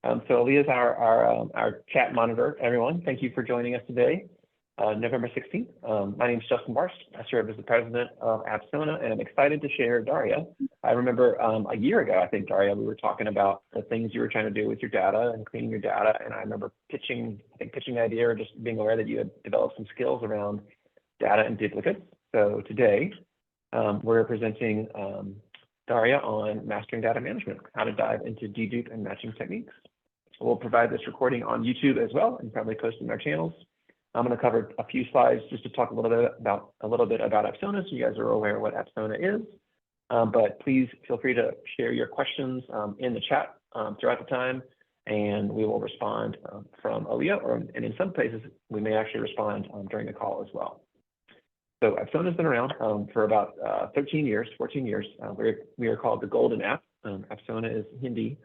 So Leah is our chat monitor, everyone. Thank you for joining us today, November 16th. My name is Justin Barst. I serve as the president of Apsona, and I'm excited to share Daria. I remember a year ago, I think, Daria, we were talking about the things you were trying to do with your data and cleaning your data. And I remember pitching the idea or just being aware that you had developed some skills around data and duplicates. So today, we're presenting Daria on mastering data management, how to dive into dedupe and matching techniques. We'll provide this recording on YouTube as well and probably post in our channels. I'm going to cover a few slides just to talk a little bit about Apsona, so you guys are aware of what Apsona is. But please feel free to share your questions in the chat throughout the time, and we will respond from Aaliyah, and in some places we may actually respond during the call as well. So Apsona has been around for about 14 years. We are called the Golden App. Apsona is Hindi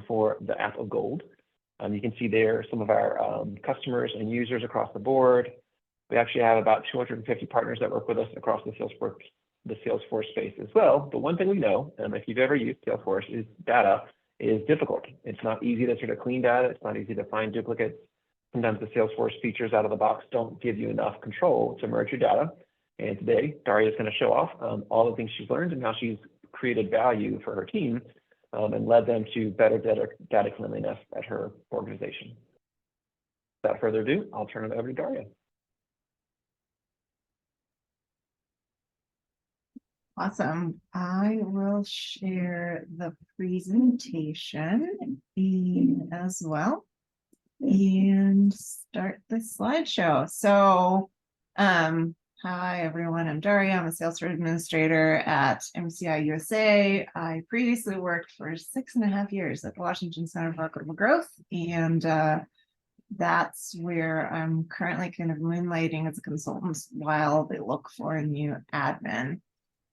for the app of gold. You can see there some of our customers and users across the board. We actually have about 250 partners that work with us across the Salesforce space as well. But one thing we know, if you've ever used Salesforce, is data is difficult. It's not easy to sort of clean data. It's not easy to find duplicates. Sometimes the Salesforce features out of the box don't give you enough control to merge your data. And today, Daria is going to show off all the things she's learned and how she's created value for her team and led them to better data cleanliness at her organization. Without further ado, I'll turn it over to Daria. Awesome. I will share the presentation as well and start the slideshow. So, hi everyone, I'm Daria. I'm a Salesforce administrator at MCI USA. I previously worked for 6.5 years at the Washington Center for Equitable Growth, and that's where I'm currently kind of moonlighting as a consultant while they look for a new admin.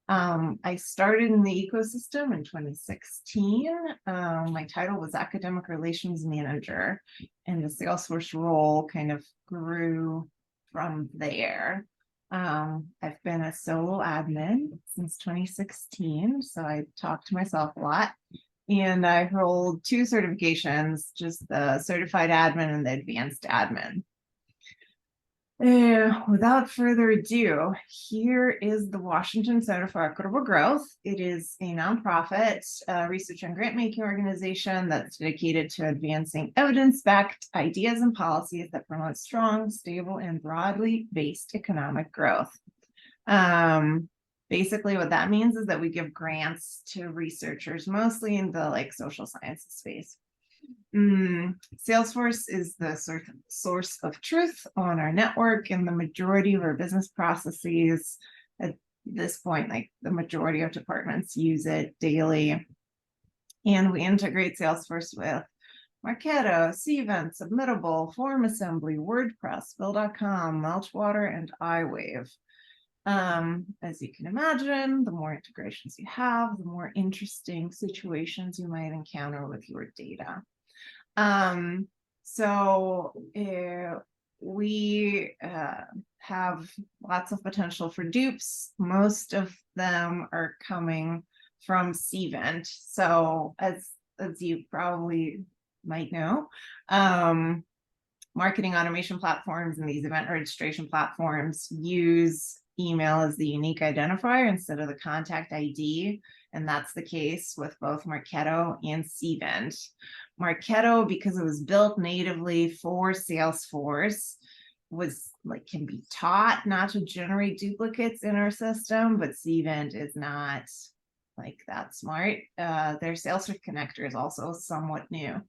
I started in the ecosystem in 2016. My title was Academic Relations Manager, and the Salesforce role kind of grew from there. I've been a solo admin since 2016, so I talk to myself a lot. And I hold 2 certifications, just the certified admin and the advanced admin. Without further ado, here is the Washington Center for Equitable Growth. It is a nonprofit research and grant-making organization that's dedicated to advancing evidence-backed ideas and policies that promote strong, stable, and broadly based economic growth. Basically, what that means is that we give grants to researchers, mostly in the social sciences space. Salesforce is the source of truth on our network, and the majority of our business processes at this point, the majority of departments use it daily. And we integrate Salesforce with Marketo, Cvent, Submittable, Form Assembly, WordPress, Bill.com, Meltwater, and iWave. As you can imagine, the more integrations you have, the more interesting situations you might encounter with your data. We have lots of potential for dupes. Most of them are coming from Cvent. So as you probably might know, marketing automation platforms and these event registration platforms use email as the unique identifier instead of the contact ID. And that's the case with both Marketo and Cvent. Marketo, because it was built natively for Salesforce, can be taught not to generate duplicates in our system, but Cvent is not that smart. Their Salesforce connector is also somewhat new.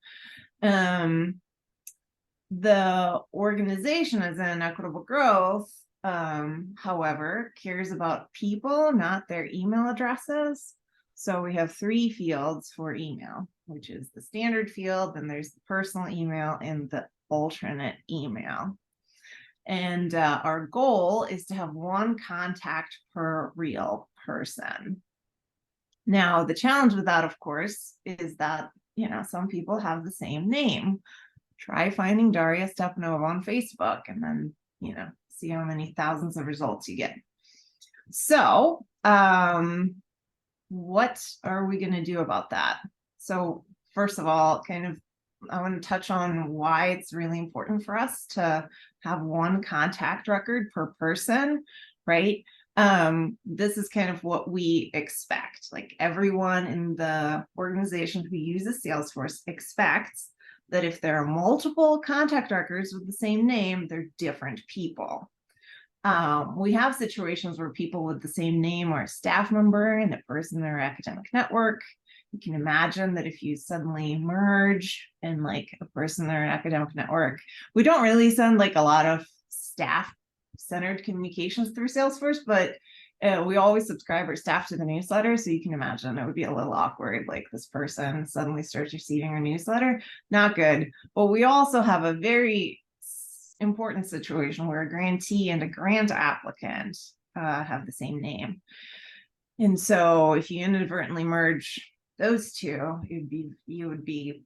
The organization as in Equitable Growth, however, cares about people, not their email addresses. So we have 3 fields for email, which is the standard field, then there's the personal email and the alternate email. And our goal is to have 1 contact per real person. Now, the challenge with that, of course, is that, some people have the same name. Try finding Daria Stepanova on Facebook and then, see how many thousands of results you get. So, what are we going to do about that? So, first of all, kind of to touch on why it's really important for us to have one contact record per person, right? This is kind of what we expect. Like everyone in the organization who uses Salesforce expects that if there are multiple contact records with the same name, they're different people. We have situations where people with the same name are a staff member and a person in their academic network. You can imagine that if you suddenly merge and like a person in their academic network, we don't really send like a lot of staff-centered communications through Salesforce, but we always subscribe our staff to the newsletter. So you can imagine it would be a little awkward, like this person suddenly starts receiving our newsletter. Not good. But we also have a very important situation where a grantee and a grant applicant have the same name. And so if you inadvertently merge those two, you would be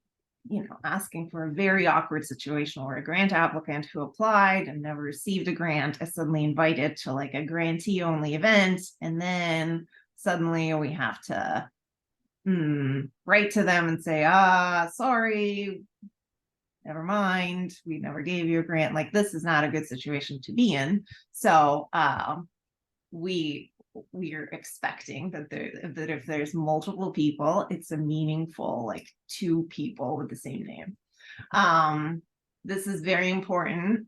asking for a very awkward situation where a grant applicant who applied and never received a grant is suddenly invited to like a grantee only event, and then suddenly we have to write to them and say, sorry, never mind, we never gave you a grant. Like, this is not a good situation to be in. So we are expecting that if there's multiple people, it's a meaningful like 2 people with the same name. This is very important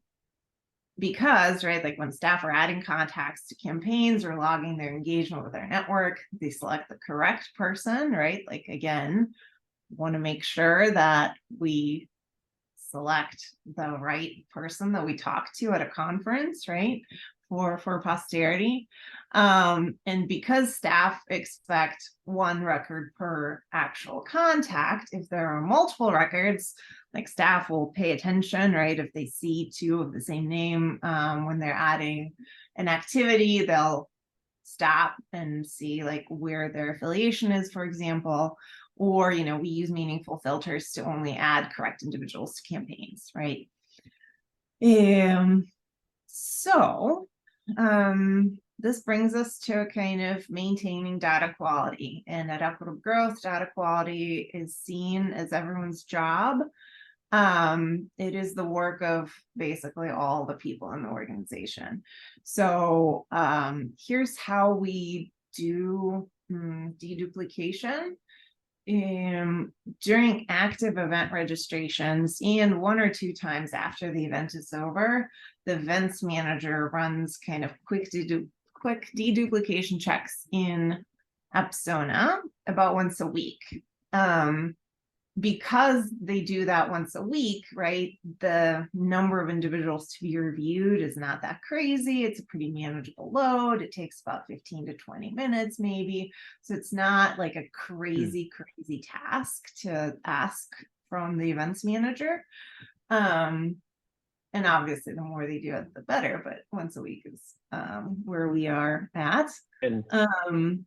because, right, like when staff are adding contacts to campaigns or logging their engagement with their network, they select the correct person, right? Like, again, want to make sure that we select the right person that we talk to at a conference, right? For posterity. And because staff expect 1 record per actual contact, if there are multiple records, like staff will pay attention, right? If they see 2 of the same name when they're adding an activity, they'll stop and see like where their affiliation is, for example. Or, we use meaningful filters to only add correct individuals to campaigns, right? So this brings us to kind of maintaining data quality. And at Equitable Growth, data quality is seen as everyone's job. It is the work of basically all the people in the organization. So here's how we do deduplication. During active event registrations and 1 or 2 times after the event is over, the events manager runs kind of quick deduplication checks in Apsona about once a week. Because they do that once a week, right, the number of individuals to be reviewed is not that crazy. It's a pretty manageable load. It takes about 15 to 20 minutes maybe. So it's not like a crazy task to ask from the events manager. And obviously the more they do it, the better, but once a week is where we are at. And only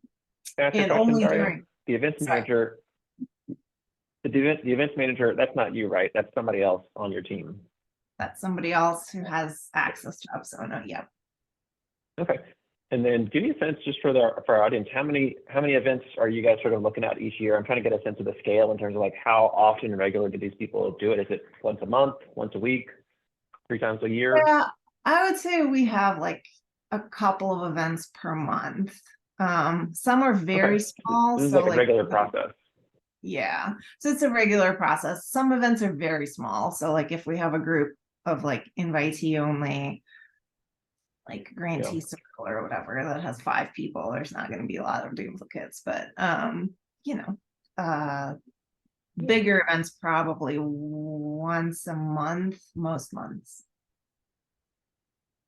during the events manager. The events manager, that's not you, right? That's somebody else on your team. That's somebody else who has access to Apsona. Yep. Okay. And then give me a sense, just for our audience, how many events are you guys sort of looking at each year? I'm trying to get a sense of the scale in terms of like how often and regular do these people do it? Is it once a month, once a week, 3 times a year? Yeah, I would say we have like a couple of events per month. Some are very small. This is so like a regular process. Yeah, so it's a regular process. Some events are very small. So like if we have a group of like invitee only, like grantee circle or whatever that has 5 people, there's not going to be a lot of duplicates. But bigger events probably once a month, most months.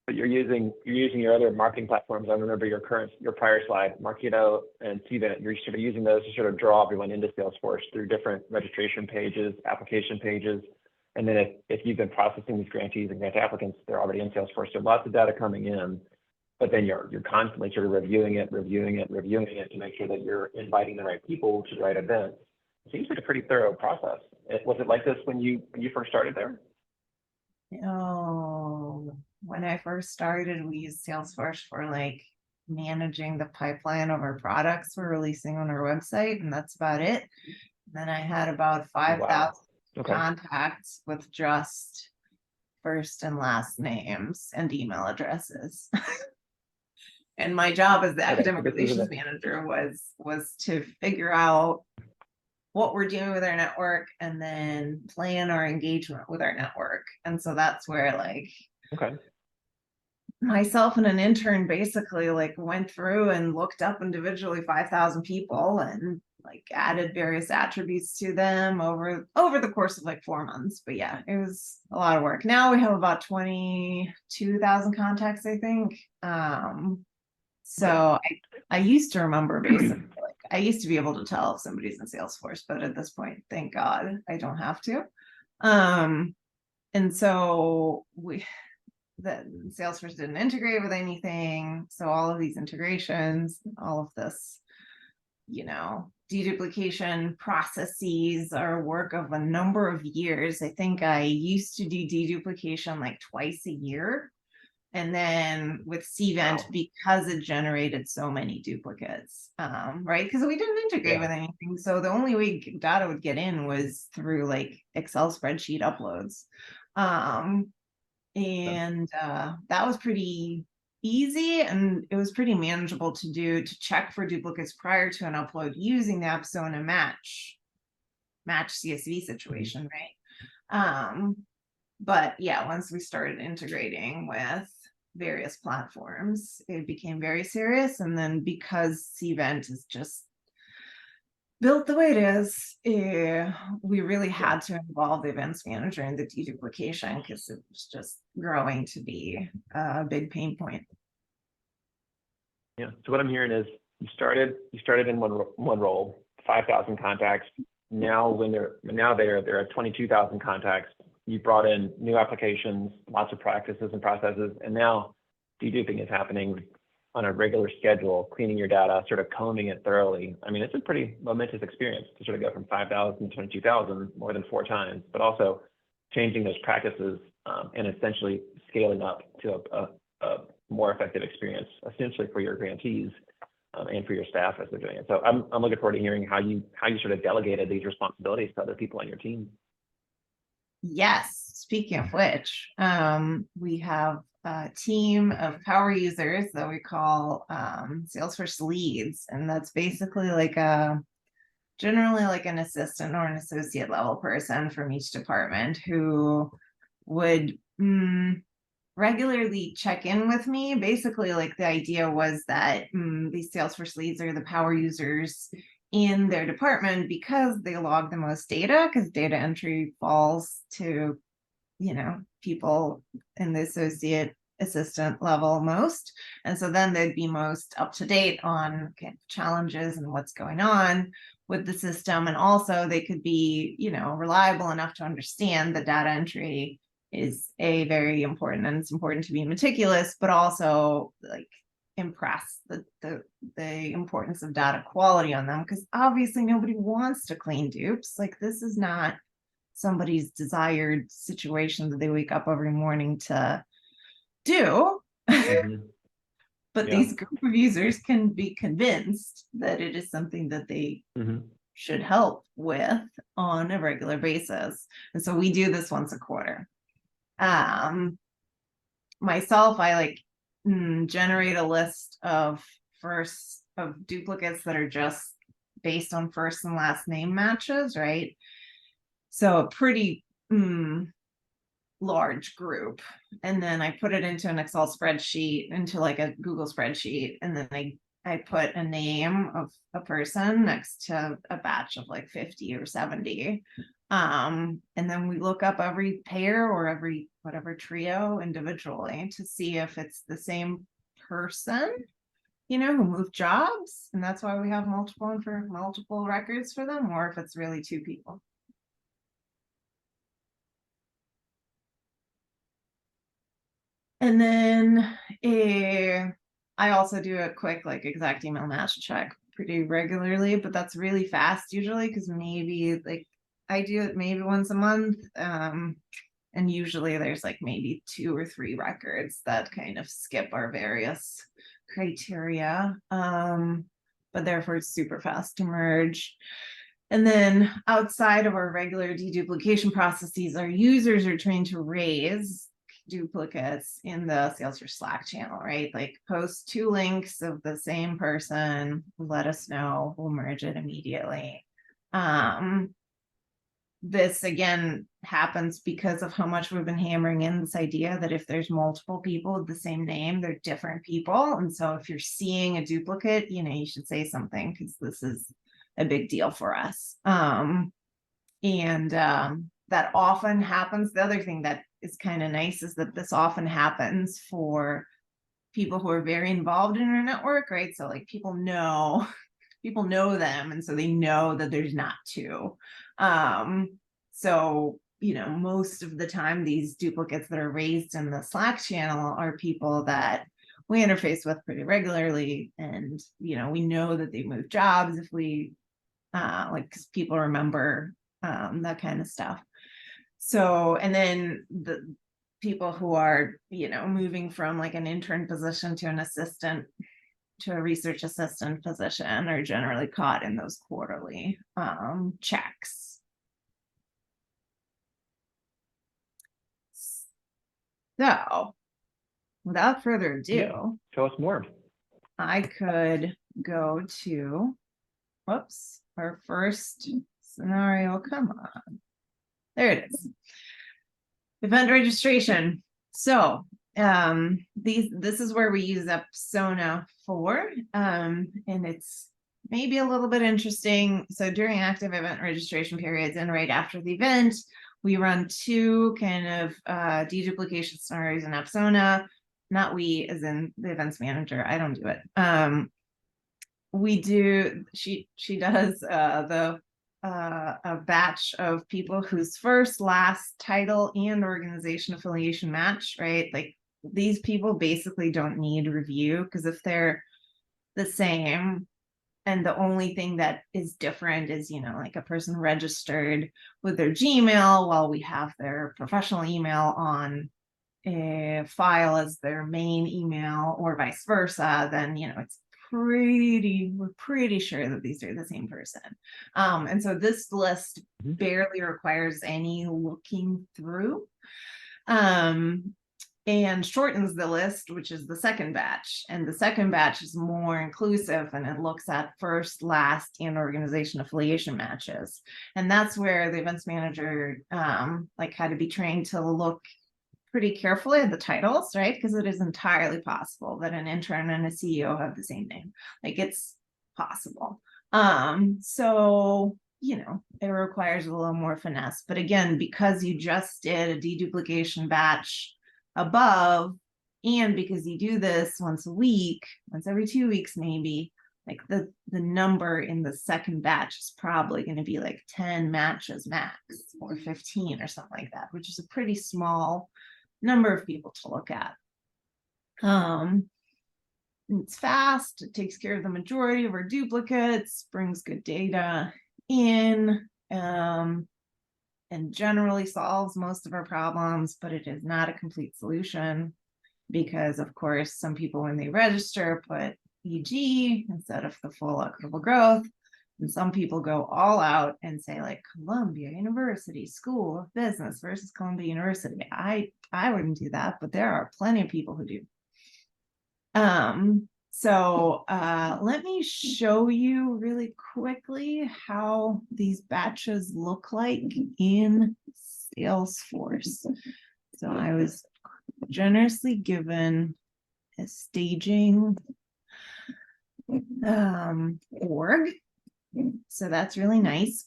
But you're using your other marketing platforms. I remember your prior slide, Marketo and Cvent. You're sort of using those to sort of draw everyone into Salesforce through different registration pages, application pages. And then if you've been processing these grantees and grant applicants, they're already in Salesforce. So lots of data coming in, but then you're constantly sort of reviewing it to make sure that you're inviting the right people to the right events. It seems like a pretty thorough process. Was it like this when you first started there? Oh, when I first started, we used Salesforce for like managing the pipeline of our products we're releasing on our website, and that's about it. And then I had about 5,000 Okay. contacts with just first and last names and email addresses. And my job as the academic relations manager was to figure out what we're doing with our network and then plan our engagement with our network. And so that's where like myself and an intern basically like went through and looked up individually 5,000 people and like added various attributes to them over the course of like 4 months. But yeah, it was a lot of work. Now we have about 22,000 contacts, I think. So I used to remember basically, like I used to be able to tell if somebody's in Salesforce, but at this point, thank God, I don't have to. And so that Salesforce didn't integrate with anything. So all of these integrations, all of this, deduplication processes are work of a number of years. I think I used to do deduplication like twice a year. And then with Cvent, because it generated so many duplicates, right? Because we didn't integrate with anything. So the only way data would get in was through like Excel spreadsheet uploads. And that was pretty easy, and it was pretty manageable to check for duplicates prior to an upload using the Apsona match CSV situation, right? But yeah, once we started integrating with various platforms, it became very serious. And then because Cvent is just built the way it is, we really had to involve the events manager in the deduplication because it was just growing to be a big pain point. Yeah. So what I'm hearing is you started in one role, 5,000 contacts. Now there are 22,000 contacts. You brought in new applications, lots of practices and processes, and now deduping is happening on a regular schedule, cleaning your data, sort of combing it thoroughly. I mean, it's a pretty momentous experience to sort of go from 5,000 to 22,000 more than 4 times, but also changing those practices and essentially scaling up to a more effective experience, essentially for your grantees and for your staff as they're doing it. So I'm looking forward to hearing how you sort of delegated these responsibilities to other people on your team. Yes. Speaking of which, we have a team of power users that we call Salesforce leads. And that's basically like generally like an assistant or an associate level person from each department who would regularly check in with me. Basically, like the idea was that these Salesforce leads are the power users in their department because they log the most data, because data entry falls to, people in the associate assistant level most. And so then they'd be most up to date on kind of challenges and what's going on with the system. And also they could be, reliable enough to understand that data entry is very important, and it's important to be meticulous, but also like impress the importance of data quality on them, because obviously nobody wants to clean dupes. Like this is not somebody's desired situation that they wake up every morning to do. But these group of users can be convinced that it is something that they should help with on a regular basis. And so we do this once a quarter. Myself, I generate a list of duplicates that are just based on first and last name matches, right? So a pretty large group. And then I put it into an Excel spreadsheet, into like a Google spreadsheet. And then I put a name of a person next to a batch of like 50 or 70. And then we look up every pair or every whatever trio individually to see if it's the same person, who moved jobs. And that's why we have multiple records for them, or if it's really 2 people. And then I also do a quick like exact email match check pretty regularly, but that's really fast usually, because maybe like I do it maybe once a month. And usually there's like maybe 2 or 3 records that kind of skip our various criteria. But therefore it's super fast to merge. And then outside of our regular deduplication processes, our users are trained to raise duplicates in the Salesforce Slack channel, right? Like post 2 links of the same person, let us know, we'll merge it immediately. This again happens because of how much we've been hammering in this idea that if there's multiple people with the same name, they're different people. And so if you're seeing a duplicate, you should say something, because this is a big deal for us. That often happens. The other thing that is kind of nice is that this often happens for people who are very involved in our network, right? So like people know them, and so they know that there's not 2. So most of the time these duplicates that are raised in the Slack channel are people that we interface with pretty regularly, and we know that they move jobs if we because people remember that kind of stuff. So, and then the people who are moving from like an intern position to an assistant to a research assistant position are generally caught in those quarterly checks. So without further ado, tell us more. I could go to, whoops, our first scenario. Come on. There it is. Event registration. So this is where we use Apsona for, and it's maybe a little bit interesting. So during active event registration periods and right after the event, we run 2 kind of deduplication scenarios in Apsona. Not we, as in the events manager. I don't do it. We do. She does a batch of people whose first, last, title, and organization affiliation match, right? Like these people basically don't need review, because if they're the same and the only thing that is different is, like a person registered with their Gmail while we have their professional email on a file as their main email, or vice versa, then, we're pretty sure that these are the same person. And so this list barely requires any looking through. And shortens the list, which is the second batch. And the second batch is more inclusive, and it looks at first, last, and organization affiliation matches. And that's where the events manager had to be trained to look pretty carefully at the titles, right? Because it is entirely possible that an intern and a CEO have the same name. Like it's possible. So it requires a little more finesse. But again, because you just did a deduplication batch above, and because you do this once a week, once every 2 weeks maybe, like the number in the second batch is probably going to be like 10 matches max, or 15 or something like that, which is a pretty small number of people to look at. It's fast, it takes care of the majority of our duplicates, brings good data in, and generally solves most of our problems, but it is not a complete solution, because of course some people, when they register, put EG instead of the full equitable growth, and some people go all out and say like Columbia University School of Business versus Columbia University. I wouldn't do that, but there are plenty of people who do. So let me show you really quickly how these batches look like in Salesforce. So I was generously given a staging org. So that's really nice.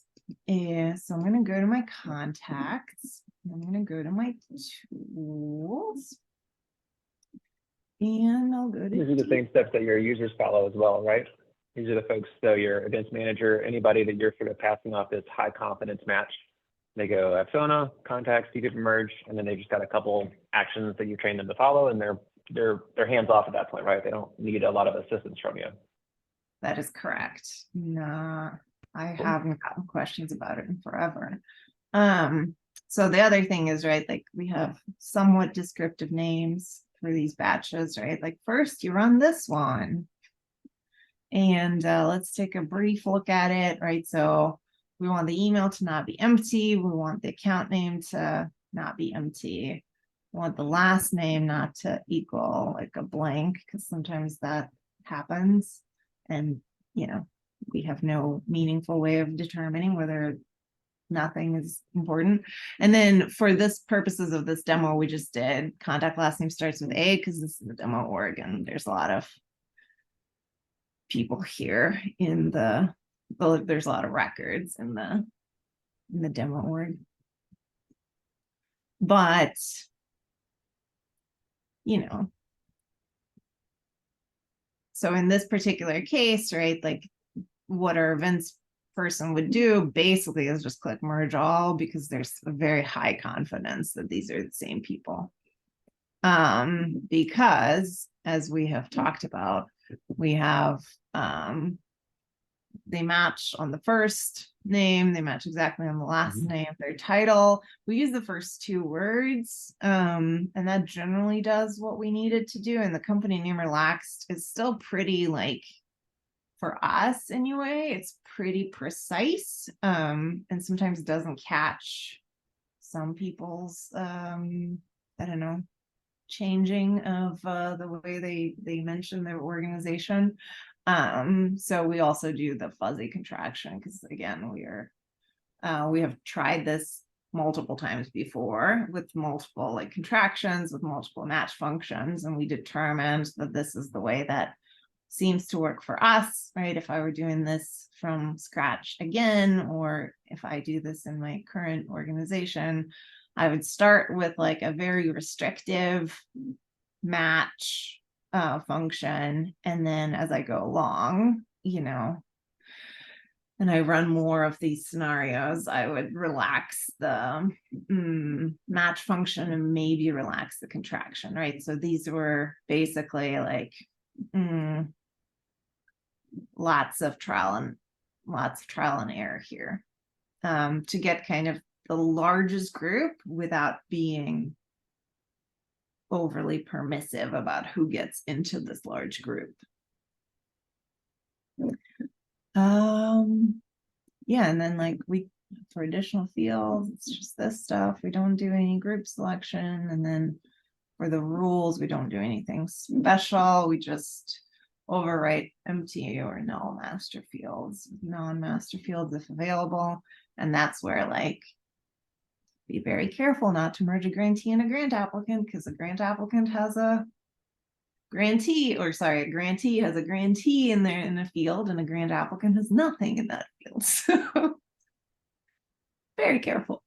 So I'm going to go to my contacts. I'm going to go to my tools. And I'll go to these are the same steps that your users follow as well, right? These are the folks, so your events manager, anybody that you're sort of passing off this high confidence match, they go Apsona, contacts, deduplicate, merge, and then they just got a couple actions that you train them to follow, and they're hands off at that point, right? They don't need a lot of assistance from you. That is correct. No, I haven't gotten questions about it in forever. So the other thing is, right, like we have somewhat descriptive names for these batches, right? Like first you run this one, and let's take a brief look at it, right? So We want the email to not be empty. We want the account name to not be empty. We want the last name not to equal like a blank, because sometimes that happens. And, we have no meaningful way of determining whether nothing is important. And then for this purposes of this demo, we just did contact last name starts with A, because this is the demo org, and there's a lot of people here in there's a lot of records in the demo org. But so in this particular case, right, like what our events person would do basically is just click merge all, because there's a very high confidence that these are the same people. Because as we have talked about, we have they match on the first name, they match exactly on the last name, their title. We use the first 2 words, and that generally does what we needed to do. And the company name relaxed is still pretty, like, for us anyway, it's pretty precise, and sometimes it doesn't catch some people's I don't know, changing of the way they mention their organization. So we also do the fuzzy contraction, because again, we have tried this multiple times before with multiple like contractions with multiple match functions, and we determined that this is the way that seems to work for us, right? If I were doing this from scratch again, or if I do this in my current organization, I would start with like a very restrictive match function, and then as I go along, and I run more of these scenarios, I would relax the match function and maybe relax the contraction, right? So these were basically like lots of trial and error here to get kind of the largest group without being overly permissive about who gets into this large group. Yeah, and then like for additional fields, it's just this stuff. We don't do any group selection. And then for the rules, we don't do anything special. We just overwrite empty or null master fields, non-master fields if available. And that's where, like, be very careful not to merge a grantee and a grant applicant, because a grant applicant has a grantee, or sorry, a grantee has a grantee in a field, and a grant applicant has nothing in that field. So very careful.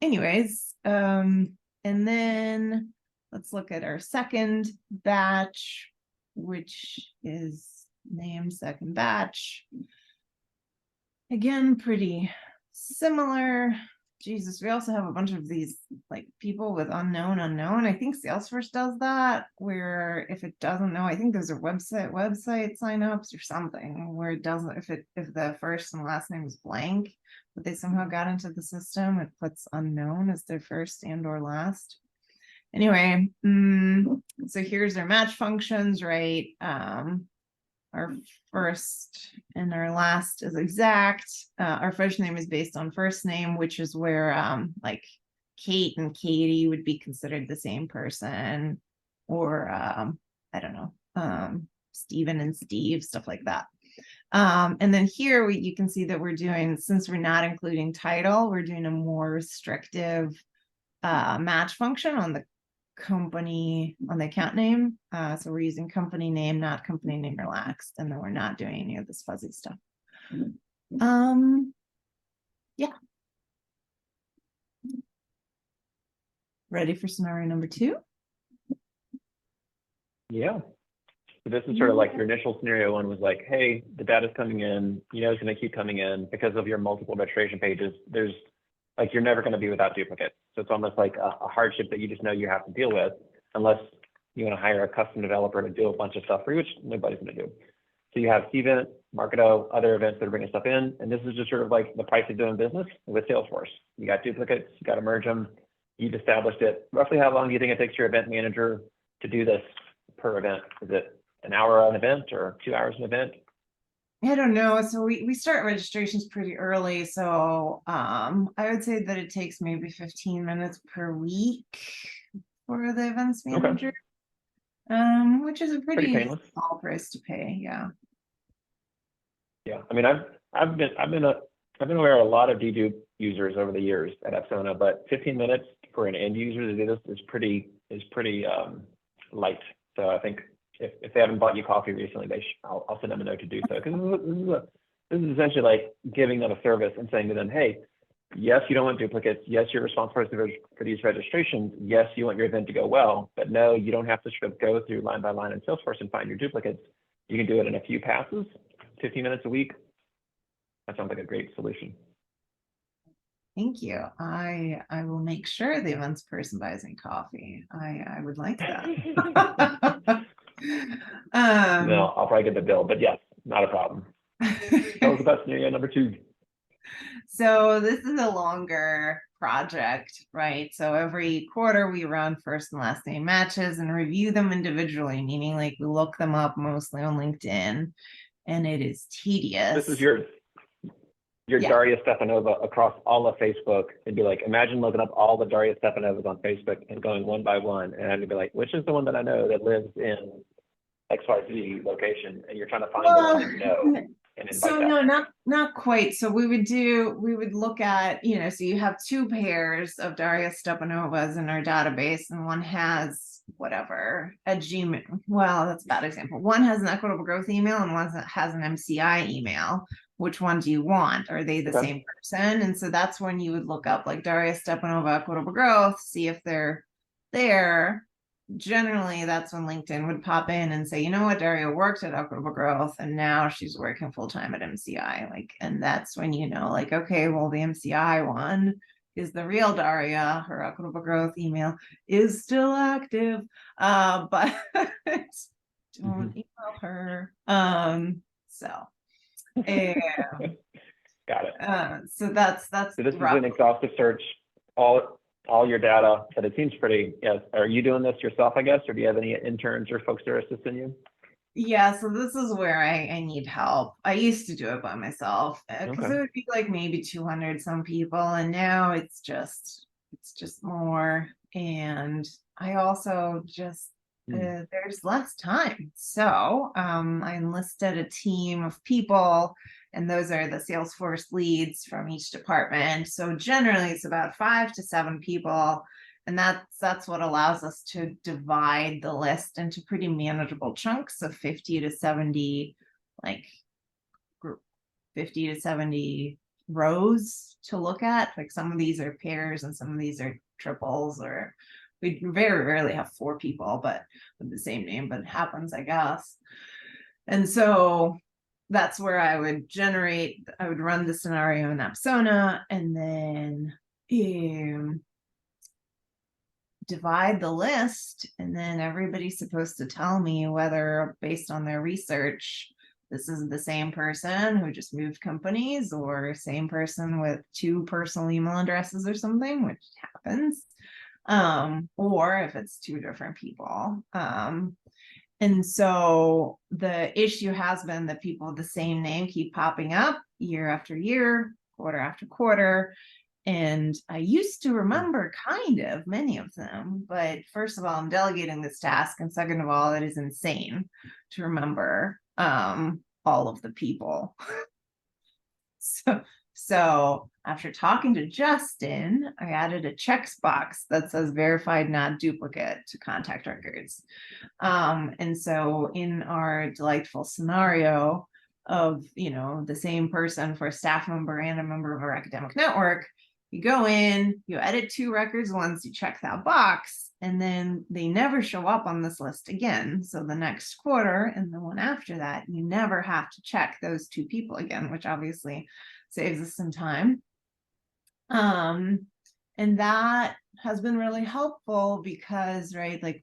Anyways, and then let's look at our second batch, which is named second batch. Again, pretty similar. Jesus, we also have a bunch of these like people with unknown. I think Salesforce does that, where if it doesn't know, I think there's a website signups or something where it doesn't, if the first and last name is blank, but they somehow got into the system, it puts unknown as their first and or last. Anyway, so here's our match functions, right? Our first and our last is exact. Our first name is based on first name, which is where like Kate and Katie would be considered the same person, or I don't know, Stephen and Steve, stuff like that. And then here you can see that we're doing, since we're not including title, we're doing a more restrictive match function on the company, on the account name. So we're using company name, not company name relaxed, and then we're not doing any of this fuzzy stuff. Yeah. Ready for scenario number 2? Yeah. So this is sort of like your initial scenario one was like, hey, the data's coming in, it's going to keep coming in because of your multiple registration pages. There's like, you're never going to be without duplicates. So it's almost like a hardship that you just know you have to deal with, unless you want to hire a custom developer to do a bunch of stuff for you, which nobody's going to do. So you have Steven, Marketo, other events that are bringing stuff in. And this is just sort of like the price of doing business with Salesforce. You got duplicates, you got to merge them. You've established it. Roughly how long do you think it takes your event manager to do this per event? Is it an hour an event or 2 hours an event? I don't know. So we start registrations pretty early. So I would say that it takes maybe 15 minutes per week for the events Okay, manager, which is a pretty pretty painless. small price to pay. Yeah. Yeah, I mean, I've been aware of a lot of dedupe users over the years at Apsona, but 15 minutes for an end user to do this is pretty light. So I think if they haven't bought you coffee recently, I'll send them a note to do so, because this is essentially like giving them a service and saying to them, hey, yes, you don't want duplicates. Yes, you're responsible for these registrations. Yes, you want your event to go well, but no, you don't have to sort of go through line by line in Salesforce and find your duplicates. You can do it in a few passes, 15 minutes a week. That sounds like a great solution. Thank you. I will make sure the events person buys me coffee. I would like that. No, I'll probably get the bill, but yes, not a problem. That was the best scenario number 2. So this is a longer project, right? So every quarter we run first and last name matches and review them individually, meaning like we look them up mostly on LinkedIn, and it is tedious. This is your Daria Stepanova across all of Facebook, and be like, imagine looking up all the Daria Stepanovas on Facebook and going one by one, and I'd be like, which is the one that I know that lives in XYZ location, and you're trying to find the one that you know and invite So that. no, not quite. So we would look at, so you have 2 pairs of Daria Stepanovas in our database, and one has whatever, a Gmail. Well, that's a bad example. One has an equitable growth email and one has an MCI email. Which one do you want? Are they the same person? And so that's when you would look up like Daria Stepanova equitable growth, see if they're there. Generally, that's when LinkedIn would pop in and say, you know what, Daria worked at Equitable Growth and now she's working full-time at MCI. Like, and that's when you know, like, okay, well, the MCI one is the real Daria. Her Equitable Growth email is still active. But don't email her. So Got it. so that's so this is an exhaustive search, all your data, but it seems pretty. Yes. Are you doing this yourself, I guess, or do you have any interns or folks that are assisting you? Yeah, so this is where I need help. I used to do it by myself because it would be like maybe 200 some people, and now it's just more. And I also just there's less time, so I enlisted a team of people, and those are the Salesforce leads from each department. So generally, it's about 5 to 7 people. And that's what allows us to divide the list into pretty manageable chunks of 50 to 70, like 50 to 70 rows to look at. Like some of these are pairs and some of these are triples, or we very rarely have 4 people, but with the same name, but it happens, I guess. And so that's where I would run the scenario in Apsona, and then divide the list, and then everybody's supposed to tell me whether, based on their research, this is the same person who just moved companies, or same person with 2 personal email addresses or something, which happens, or if it's 2 different people. And so the issue has been that people with the same name keep popping up year after year, quarter after quarter. And I used to remember kind of many of them, but first of all, I'm delegating this task. And second of all, it is insane to remember all of the people. So after talking to Justin, I added a checkbox that says verified not duplicate to contact records. And so in our delightful scenario of, the same person for a staff member and a member of our academic network, you go in, you edit 2 records once, you check that box, and then they never show up on this list again. So the next quarter and the one after that, you never have to check those 2 people again, which obviously saves us some time. And that has been really helpful because, right, like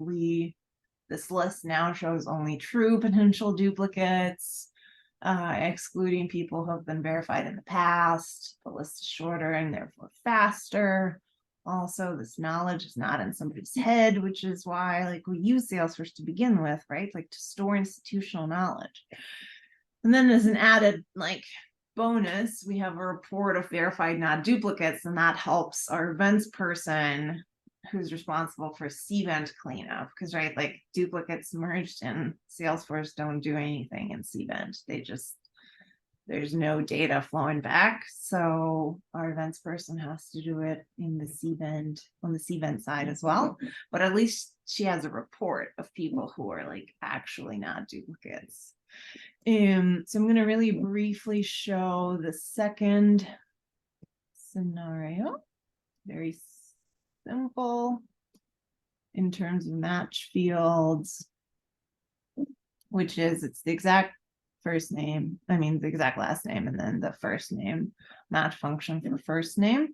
this list now shows only true potential duplicates, excluding people who have been verified in the past. The list is shorter and therefore faster. Also, this knowledge is not in somebody's head, which is why, like, we use Salesforce to begin with, right? Like, to store institutional knowledge. And then as an added like bonus, we have a report of verified not duplicates, and that helps our events person who's responsible for cvent cleanup, because right, like duplicates merged in Salesforce don't do anything in cvent. They just, there's no data flowing back, so our events person has to do it in the cvent, on the cvent side as well, but at least she has a report of people who are like actually not duplicates. So I'm going to really briefly show the second scenario. Very simple in terms of match fields, which is it's the exact first name, I mean the exact last name, and then the first name match function for first name.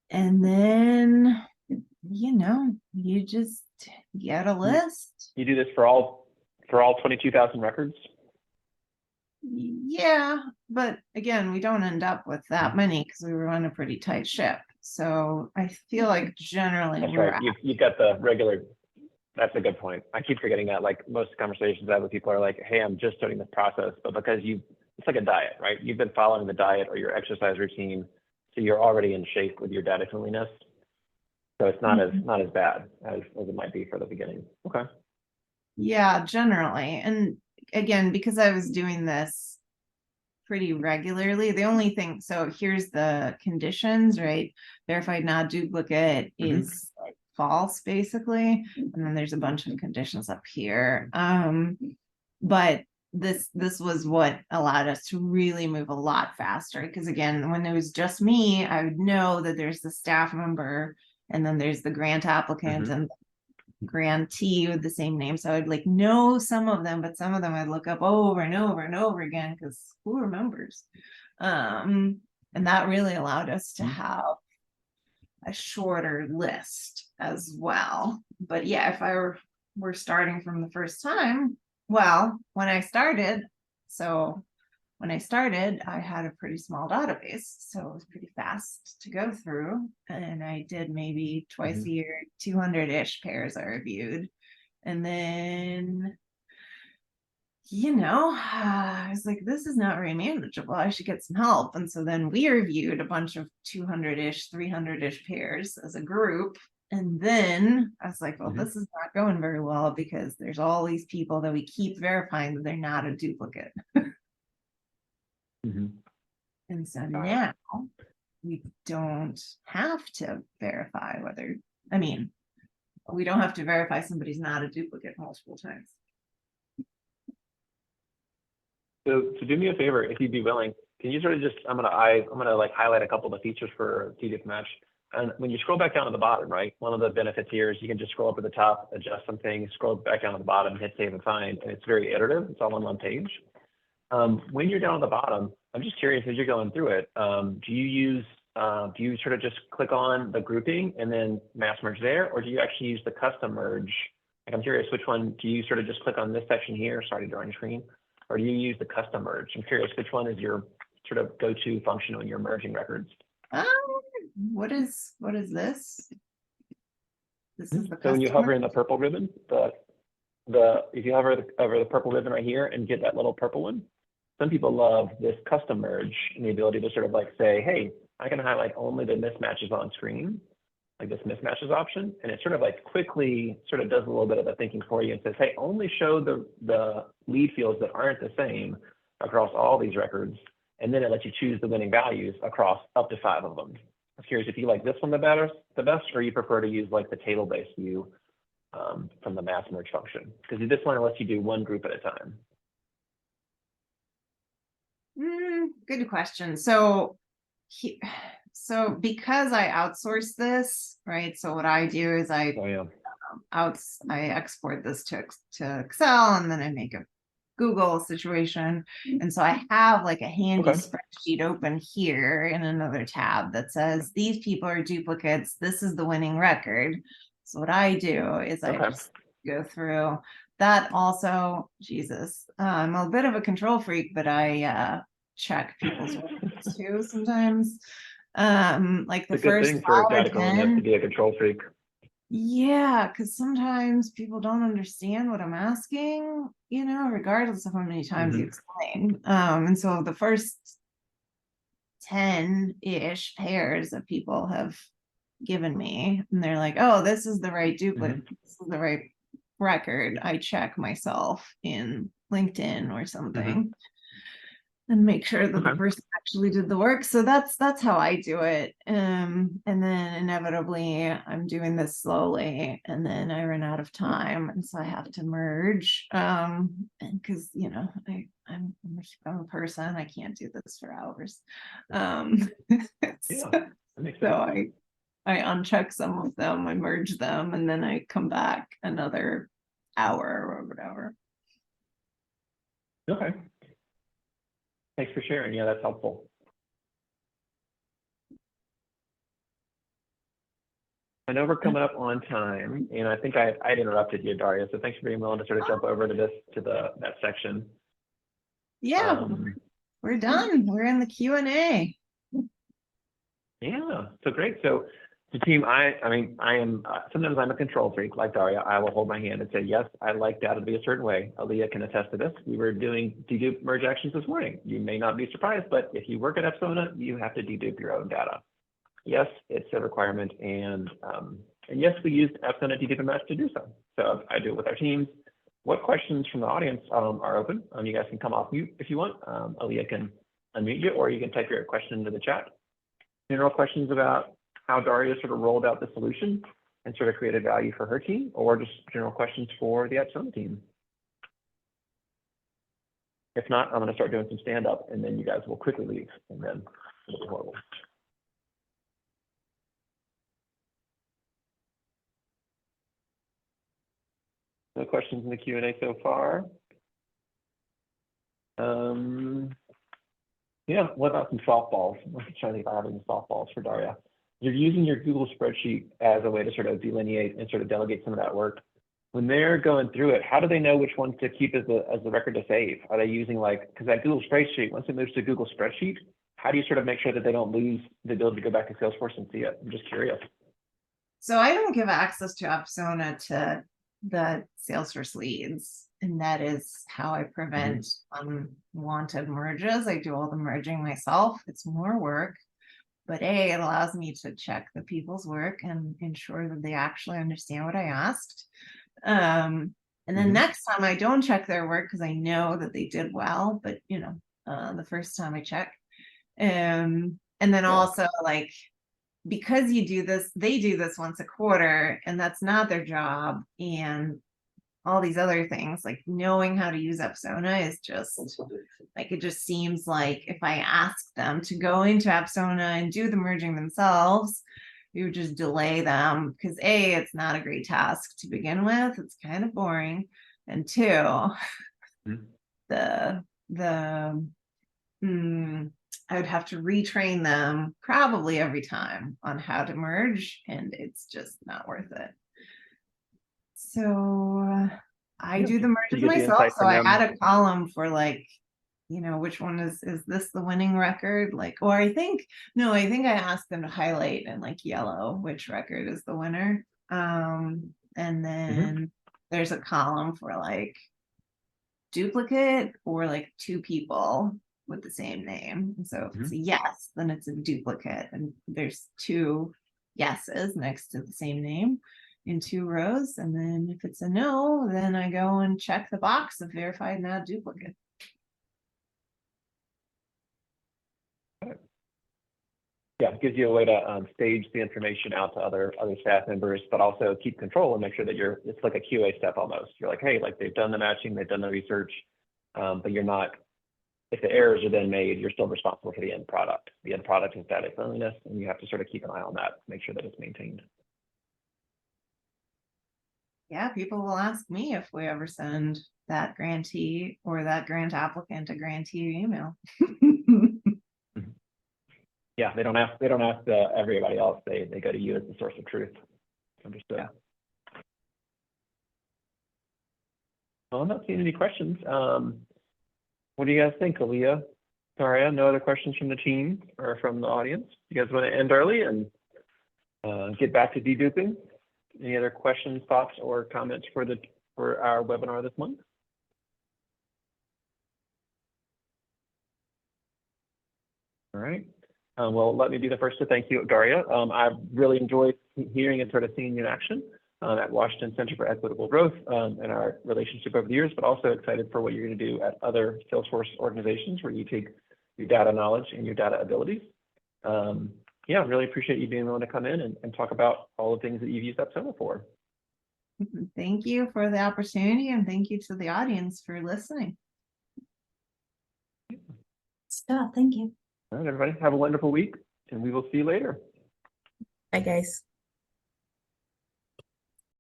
And then, you know, you just get a list. You do this for all 22,000 records? Yeah, but again, we don't end up with that many because we run a pretty tight ship. So I feel like generally That's right. You've got the regular. That's a good point. I keep forgetting that. Like most conversations I have with people are like, "Hey, I'm just starting this process," but because it's like a diet, right? You've been following the diet or your exercise routine, so you're already in shape with your data cleanliness. So it's not as bad as it might be for the beginning. Okay. Yeah, generally. And again, because I was doing this pretty regularly, the only thing, so here's the conditions, right? Verified not duplicate is false, basically. And then there's a bunch of conditions up here. But this was what allowed us to really move a lot faster. Because again, when it was just me, I would know that there's the staff member, and then there's the grant applicant and grantee with the same name. So I'd like know some of them, but some of them I'd look up over and over and over again because who remembers? And that really allowed us to have a shorter list as well. But yeah, if I were starting from the first time, well, when I started, I had a pretty small database, so it was pretty fast to go through. And I did maybe twice a year, 200-ish pairs I reviewed. And then, you know, I was like, this is not very manageable. I should get some help. And so then we reviewed a bunch of 200-ish, 300-ish pairs as a group. And then I was like, well, this is not going very well because there's all these people that we keep verifying that they're not a duplicate. And so now we don't have to verify whether, I mean, we don't have to verify somebody's not a duplicate multiple times. So do me a favor, if you'd be willing, can you sort of just, I'm gonna like highlight a couple of the features for TDIF Match. And when you scroll back down to the bottom, right, one of the benefits here is you can just scroll up at the top, adjust some things, scroll back down to the bottom, hit save and find, and it's very iterative. It's all on one page. When you're down at the bottom, I'm just curious as you're going through it, do you sort of just click on the grouping and then mass merge there, or do you actually use the custom merge? Like I'm curious, which one, do you sort of just click on this section here, sorry to draw on your screen, or do you use the custom merge? I'm curious which one is your sort of go-to function when you're merging records. What is this? This is the so when you custom hover in the purple ribbon, if you hover over the purple ribbon right here and get that little purple one, some people love this custom merge and the ability to sort of like say, hey, I can highlight only the mismatches on screen, like this mismatches option. And it sort of like quickly sort of does a little bit of the thinking for you and says, hey, only show the lead fields that aren't the same across all these records. And then it lets you choose the winning values across up to 5 of them. I was curious if you like this one the best, or you prefer to use like the table-based view from the mass merge function, because this one lets you do one group at a time. Good question. So because I outsource this, right? So what I do is I export this to Excel, and then I make a Google situation. And so I have like a handy spreadsheet open here in another tab that says these people are duplicates. This is the winning record. So what I do is I just go through that. Also, Jesus, I'm a bit of a control freak, but I check people's work too sometimes. Like the first 5 or 10 to be a control freak. Yeah, because sometimes people don't understand what I'm asking, regardless of how many times you explain. And so the first 10-ish pairs that people have given me, and they're like, oh, this is the right duplicate, this is the right record. I check myself in LinkedIn or something and make sure that the person actually did the work. So that's how I do it. And then inevitably I'm doing this slowly, and then I run out of time, and so I have to merge. And because I'm a person, I can't do this for hours. So I uncheck some of them, I merge them, and then I come back another hour or whatever. Okay. Thanks for sharing. Yeah, that's helpful. I know we're coming up on time, and I think I interrupted you, Daria. So thanks for being willing to sort of jump over to that section. Yeah, we're done. We're in the Q&A. Yeah, so great. So the team, I am sometimes I'm a control freak like Daria. I will hold my hand and say, yes, I like data to be a certain way. Aaliyah can attest to this. We were doing dedupe merge actions this morning. You may not be surprised, but if you work at Apsona, you have to dedupe your own data. Yes, it's a requirement, and yes, we use Apsona Dedupe and Match to do so. So I do it with our teams. What questions from the audience are open? You guys can come off mute if you want. Aaliyah can unmute you, or you can type your question into the chat. General questions about how Daria sort of rolled out the solution and sort of created value for her team, or just general questions for the Apsona team. If not, I'm going to start doing some stand up, and then you guys will quickly leave, and then it'll be horrible. No questions in the Q&A so far. Yeah, what about some softballs? I'm trying to think if I have any softballs for Daria. You're using your Google spreadsheet as a way to sort of delineate and sort of delegate some of that work. When they're going through it, how do they know which ones to keep as the record to save? Are they using because that Google spreadsheet, once it moves to Google spreadsheet, how do you sort of make sure that they don't lose the ability to go back to Salesforce and see it? I'm just curious. So I don't give access to Apsona to the Salesforce leads, and that is how I prevent unwanted merges. I do all the merging myself. It's more work, but it allows me to check the people's work and ensure that they actually understand what I asked. And then next time I don't check their work because I know that they did well, but the first time I check. And then also because you do this, they do this once a quarter, and that's not their job. And all these other things, like knowing how to use Apsona is just it just seems like if I ask them to go into Apsona and do the merging themselves, it would just delay them, because it's not a great task to begin with. It's kind of boring. And two, I would have to retrain them probably every time on how to merge, and it's just not worth it. So I do the merges myself. So I had a column for which one is this the winning record? Or I think I asked them to highlight in yellow which record is the winner. And then there's a column for duplicate or two people with the same name. And so if it's a yes, then it's a duplicate, and there's two yeses next to the same name in two rows. And then if it's a no, then I go and check the box of verified not duplicate. Yeah, it gives you a way to stage the information out to other staff members, but also keep control and make sure that it's like a QA step almost. You're like, hey, they've done the matching, they've done the research, but you're not, if the errors are then made, you're still responsible for the end product. The end product is data cleanliness, and you have to sort of keep an eye on that, make sure that it's maintained. Yeah, people will ask me if we ever send that grantee or that grant applicant a grantee email. Yeah, they don't ask everybody else. They go to you as the source of truth. Understood. Yeah. Well, I'm not seeing any questions. What do you guys think, Aaliyah? Daria, no other questions from the team or from the audience? You guys want to end early and get back to deduping? Any other questions, thoughts, or comments for our webinar this month? All right. Well, let me be the first to thank you, Daria. I've really enjoyed hearing and sort of seeing you in action at Washington Center for Equitable Growth and our relationship over the years, but also excited for what you're going to do at other Salesforce organizations where you take your data knowledge and your data abilities. Yeah, really appreciate you being willing to come in and talk about all the things that you've used Apsona for. Thank you for the opportunity, and thank you to the audience for listening. Scott, thank you. All right, everybody, have a wonderful week, and we will see you later. Bye, guys.